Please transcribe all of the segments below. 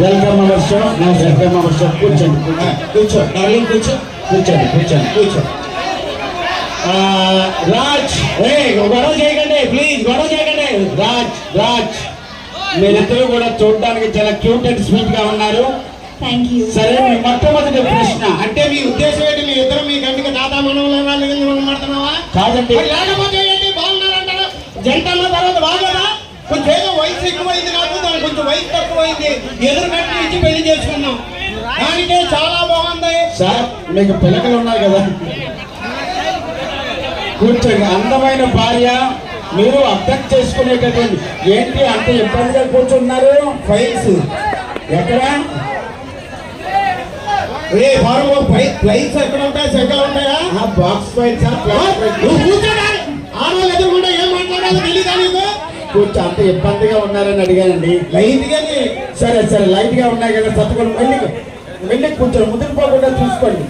Welcome our show. Welcome our show. కూర్చోండి కూర్చో darling కూర్చో కూర్చో. రాజ్ గొడవ చేయకండి ప్లీజ్, గొడవ చేయకండి. రాజ్ మీరిద్దరూ కూడా చూడడానికి చాలా క్యూట్ అండ్ స్వీట్ గా ఉన్నారు. సరే, మీ మొట్టమొదటి ప్రశ్న. అంటే మీ ఉద్దేశం ఏంటి? మీ ఇద్దరు మీ గంటకి దాదా మనవల వాళ్ళు మాడుతున్నావా? కాదండి. లేకపోతే ఏంటి బాగున్నారంటారు? జంట అన్న తర్వాత బాగా కొంచెం ఏదో వయసు ఎక్కువైంది నాకు, దానికి కొంచెం వయసు తక్కువైంది, ఎదురు కట్టి ఇచ్చి పెళ్లి చేసుకున్నాం. దానికే చాలా బాగుంది. సార్ మీకు పిల్లకలు ఉన్నారు కదా, కూర్చోండి. అందమైన భార్య, మీరు అర్థం చేసుకునేటటువంటి ఏంటి అంత ఇబ్బందిగా కూర్చున్నారు? ఫైల్స్ ఎక్కడ? ఫ్లైట్స్ ఎక్కడ ఉంటాయి? సెకండ్ ఉంటాయా? Box files. కూర్చోడాలి. ఆడవాళ్ళు ఎదురుకుండా ఏం మాట్లాడాలో తెలియదా నీకు? కూర్చో. అంత ఇబ్బందిగా ఉన్నారని అడిగానండి. లైట్ గాని సరే లైట్ గా ఉన్నాయి కదా, తట్టుకొని వెళ్ళి కూర్చోండి. ముదిరిపోకుండా చూసుకోండి.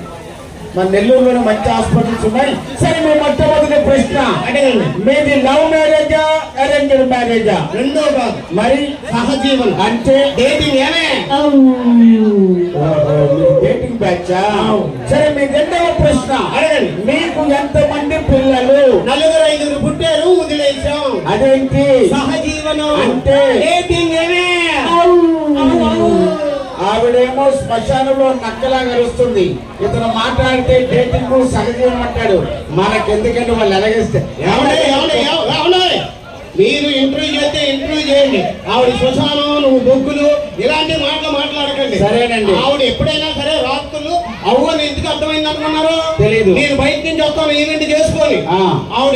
మన నెల్లూరులోనే మంచి హాస్పిటల్స్ ఉన్నాయి. సరే, మీ మొట్టమొదటి ప్రశ్న అడగండి. మీది లవ్ మ్యారేజా అరేంజ్డ్ మ్యారేజా? రెండో కాదు, మరి సహజీవనం అంటే డేటింగ్. ఏమే డేటింగ్ బ్యాచా? సరే, మీ రెండవ ప్రశ్న అడగండి. మీకు ఎంతమంది పిల్లలు? 4-5 పుట్టారు, వదిలేసాం. అదేంటి? సహజీవనం అంటే డేటింగ్. ఏమే ఆవిడేమో శ్మశానంలో నక్కలా కలుస్తుంది, ఇతను మాట్లాడితే డేటింగ్ సహజీవనం అంటాడు. మనకెందుకంటే వాళ్ళు ఎలాగేస్తే. మీరు ఇంటర్వ్యూ చేస్తే ఇంటర్వ్యూ చేయండి. ఆవిడ శ్మశానం, నువ్వు బొగ్గులు, ఇలాంటి మాటలు మాట్లాడకండి. సరేనండి. ఆవిడ ఎప్పుడైనా సరే రాత్రులు అవ్వని ఎందుకు అర్థమైంది అనుకున్నారు? తెలీదు. నేను బయట నుంచి వస్తాను ఈవెంట్ చేసుకొని. ఆవిడ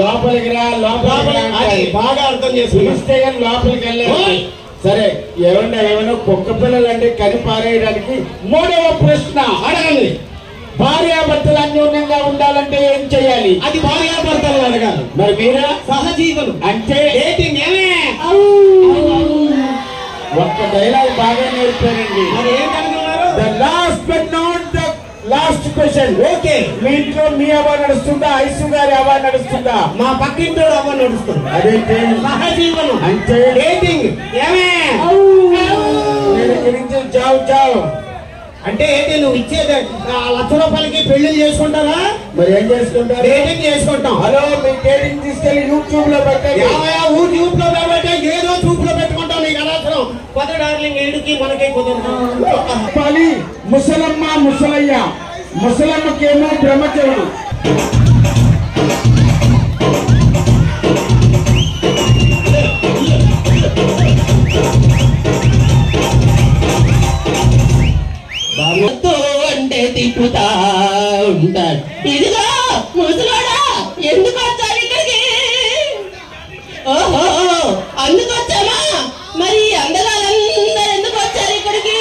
లోపలికి రా, లోపలికి బాగా అర్థం చేసుకుంటే లోపలికి వెళ్ళాలి. సరే, ఏమైనా కుక్క పిల్లలంటే కని పారేయడానికి. మూడవ ప్రశ్న అడగండి. భార్యాభర్తలు అన్యోన్యంగా ఉండాలంటే ఏం చేయాలి? అది భార్యాభర్తలు అడగాలి. మరి మీరా? సహజీవనం అంటే డేటింగ్. ఏమే ఒక్క డైలాగ్ బాగా నేర్పారండి. మరి ఏంటనుకున్నారు? The last but not the last question. Okay, మీ ఇంట్లో మీ అవ్వ నడుస్తుందా, ఐసు గారి అవ్వ నడుస్తుందా? మా పక్కింటో అవ్వ నడుస్తుంది. అదేంటి? సహజీవనం అంటే డేటింగ్. ఏమే నేను గురించి జావు అంటే ఏంటి? నువ్వు ఇచ్చేది 1,00,000 రూపాయలకి పెళ్లి చేసుకుంటారా? మరి ఏం చేసుకుంటారు? డేటింగ్ చేసుకుంటాం. హలో, మీ డేటింగ్ తీసుకెళ్లి యూట్యూబ్ లో పెట్టండి. యూట్యూబ్ లో పెట్టే ఏదో చూపు లో పెట్టుకుంటాం. నీకు అనవసరం. కొత్త డార్లింగ్ ఏడుకి మనకే కుదరదు. ముసలమ్మ ముసలయ్య. ముసలమ్మకేమో బ్రహ్మచరుడు. అంటే తిప్పుతా ఉంటాడు. ఇదిగో ముసలోడా, ఎందుకు వచ్చావు ఇక్కడికి? ఓహో, అందుకు వచ్చామా? మరి అందగాళ్ళందరూ ఎందుకు వచ్చారు ఇక్కడికి?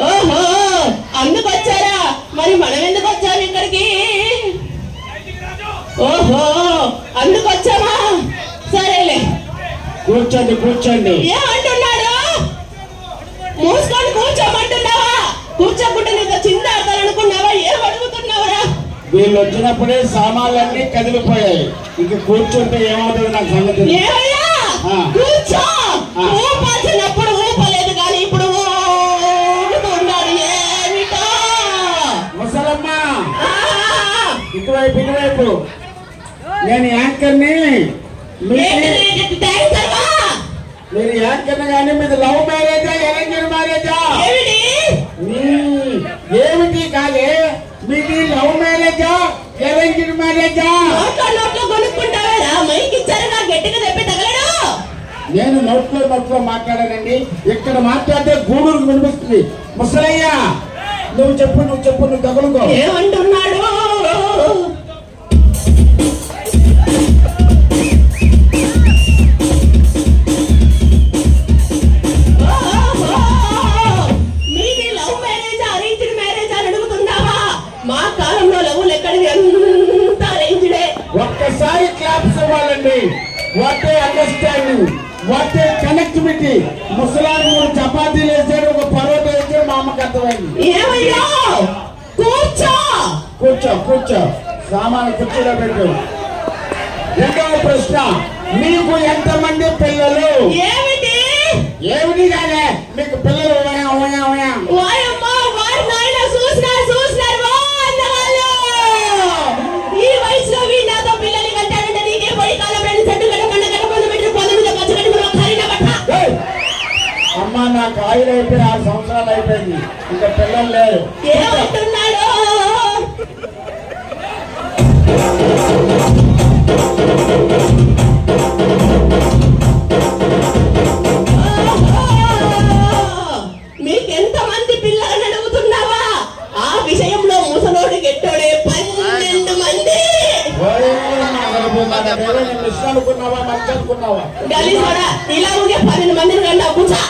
ఓహో, అందుకు వచ్చారా? మరి మనం ఎందుకు వచ్చాము ఇక్కడికి? ఓహో, అందుకు వచ్చామా? సరేలే, కూర్చోండి. ఏమంటున్నాడు? మూసుకొని కూర్చోమంటున్నావా? కూర్చోకుండా నీకు చిందాడతాననుకున్నావా? ఏం అడుగుతున్నావురా? వీళ్ళు వచ్చినప్పుడే సామాన్లన్నీ కదిలిపోయాయి. ఇక కూర్చుంటే ఏమవుతుంది నాకు సంగతి. ఏమయ్యా, కూర్చో. ఊపాల్సినప్పుడు ఊపలేదు కానీ ఇప్పుడు ఊడుతున్నాడు. ఏమిటో? ముసలమ్మ ఇటువైపు. నేను యాంకర్ని. మీరు యాంకర్ గానీ మీది లవ్ మ్యారేజా అరేంజ్డ్ మ్యారేజా? ఏమిటి కాదే, మీది లవ్ మ్యారేజా అరేంజ్డ్ మ్యారేజా? కొనుక్కుంటారా? మైక్ ఇచ్చారుగా, గట్టిగా తెప్పి తగలడు. నేను నోట్లో మాట్లాడానండి. ఇక్కడ మాట్లాడితే గూడూరుకు వినిపిస్తుంది. ముసలయ్య, నువ్వు చెప్పు తగులుకో. ఏమంటున్నాడు? ఒక్కసారి క్లాప్స్ ఇవ్వాలండి. What a understanding, what a connectivity. ముసలాన్ని చపాతీలు వేసాడు, ఒక పరోటా వేసాడు, మా అమ్మకి అర్థమైంది. కూర్చో. సామాను కుర్చీలో పెట్టు. రెండవ ప్రశ్న, మీకు ఎంతమంది పిల్లలు? ఏమిటి ఏమిటి కాదే మీకు పిల్లలు? వాయమ్మా వారి నాయన చూసినారు అన్నవాళ్ళు. ఈ వయసులో వీళ్ళతో పిల్లలు కంటాడంటే నీకే పోయి కాలం రెండు చెట్టు గడ్డ పండ గడ్డ పండు పెట్టి పొద్దు మీద పచ్చగడ్డి మనం ఖరీనా పట్ట. అమ్మా నాకు ఆయులు అయిపోయి 6 సంవత్సరాలు అయిపోయింది, ఇంకా పిల్లలు లేరు. ఏమంటున్నాడు? మీకెంతమంది పిల్లలని అడుగుతున్నావా? ఆ విషయంలో ముసలోడు గెట్టోడే 12 మంది. అనుకున్నావా మంచి అనుకున్నావా? ఇలా ఉండే 12 మందిని కన్నా కూర్చో.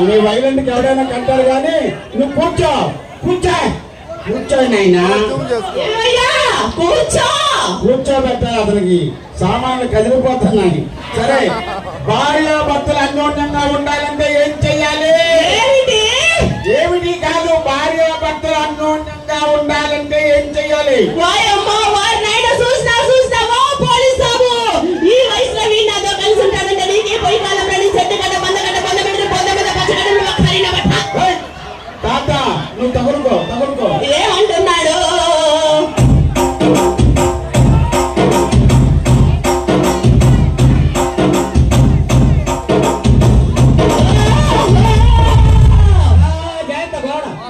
నీ వైలెంట్కి ఎవరైనా కంటారు కానీ నువ్వు కూర్చోయి నాయనా. కూర్చోబెట్టాలి, అతనికి సామాన్లు కదిలిపోతున్నాయి. సరే, భార్య భర్తలు అన్యోన్యంగా ఉండాలంటే ఏం చెయ్యాలి? ఏమిటి కాదు, భార్య భర్తలు అన్యోన్యంగా ఉండాలంటే ఏం చెయ్యాలి? ఈ వయసులో వీళ్ళతో కలిసి ఉంటాడంటే నీకే పోయి కాలం రెడీ చెట్టు గడ్డ బంద గడ్డ బంద పెట్టి పొద్దు మీద పచ్చగడ్డ ఖరీనా పట్ట. తాత నువ్వు తగులుకో. ఏమంటున్నాడు?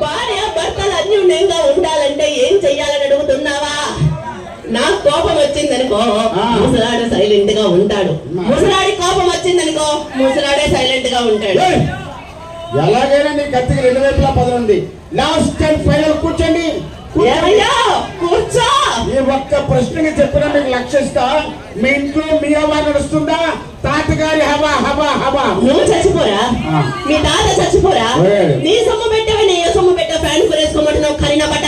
భార్య భర్తలు అన్యోన్యంగా ఉండాలంటే ఏం చెయ్యాలని అడుగుతున్నావా? నాకు కోపం వచ్చిందనుకో ముసలాడు సైలెంట్ గా ఉంటాడు. ముసలాడి కోపం వచ్చిందనుకో ముసలాడే సైలెంట్ గా ఉంటాడు. ఎలాగైనా నీ కత్తికి 2 వైపులా పదనుంది. లాస్ట్ అండ్ ఫైనల్ కూర్చోండి. కూర్చో. ఈ ఒక్క ప్రశ్నకి చెప్పినా మీకు లక్షిస్తా. మీ ఇంట్లో మీ హవా నడుస్తుందా? తాతగారి హవా. నువ్వు చచ్చిపోరా? మీ తాత చచ్చిపోరా? నీ సొమ్ము పెట్టవే నీ సొమ్ము పెట్టా ఫ్యాన్ వేసుకోమంటున్నావు ఖరీనా పట్ట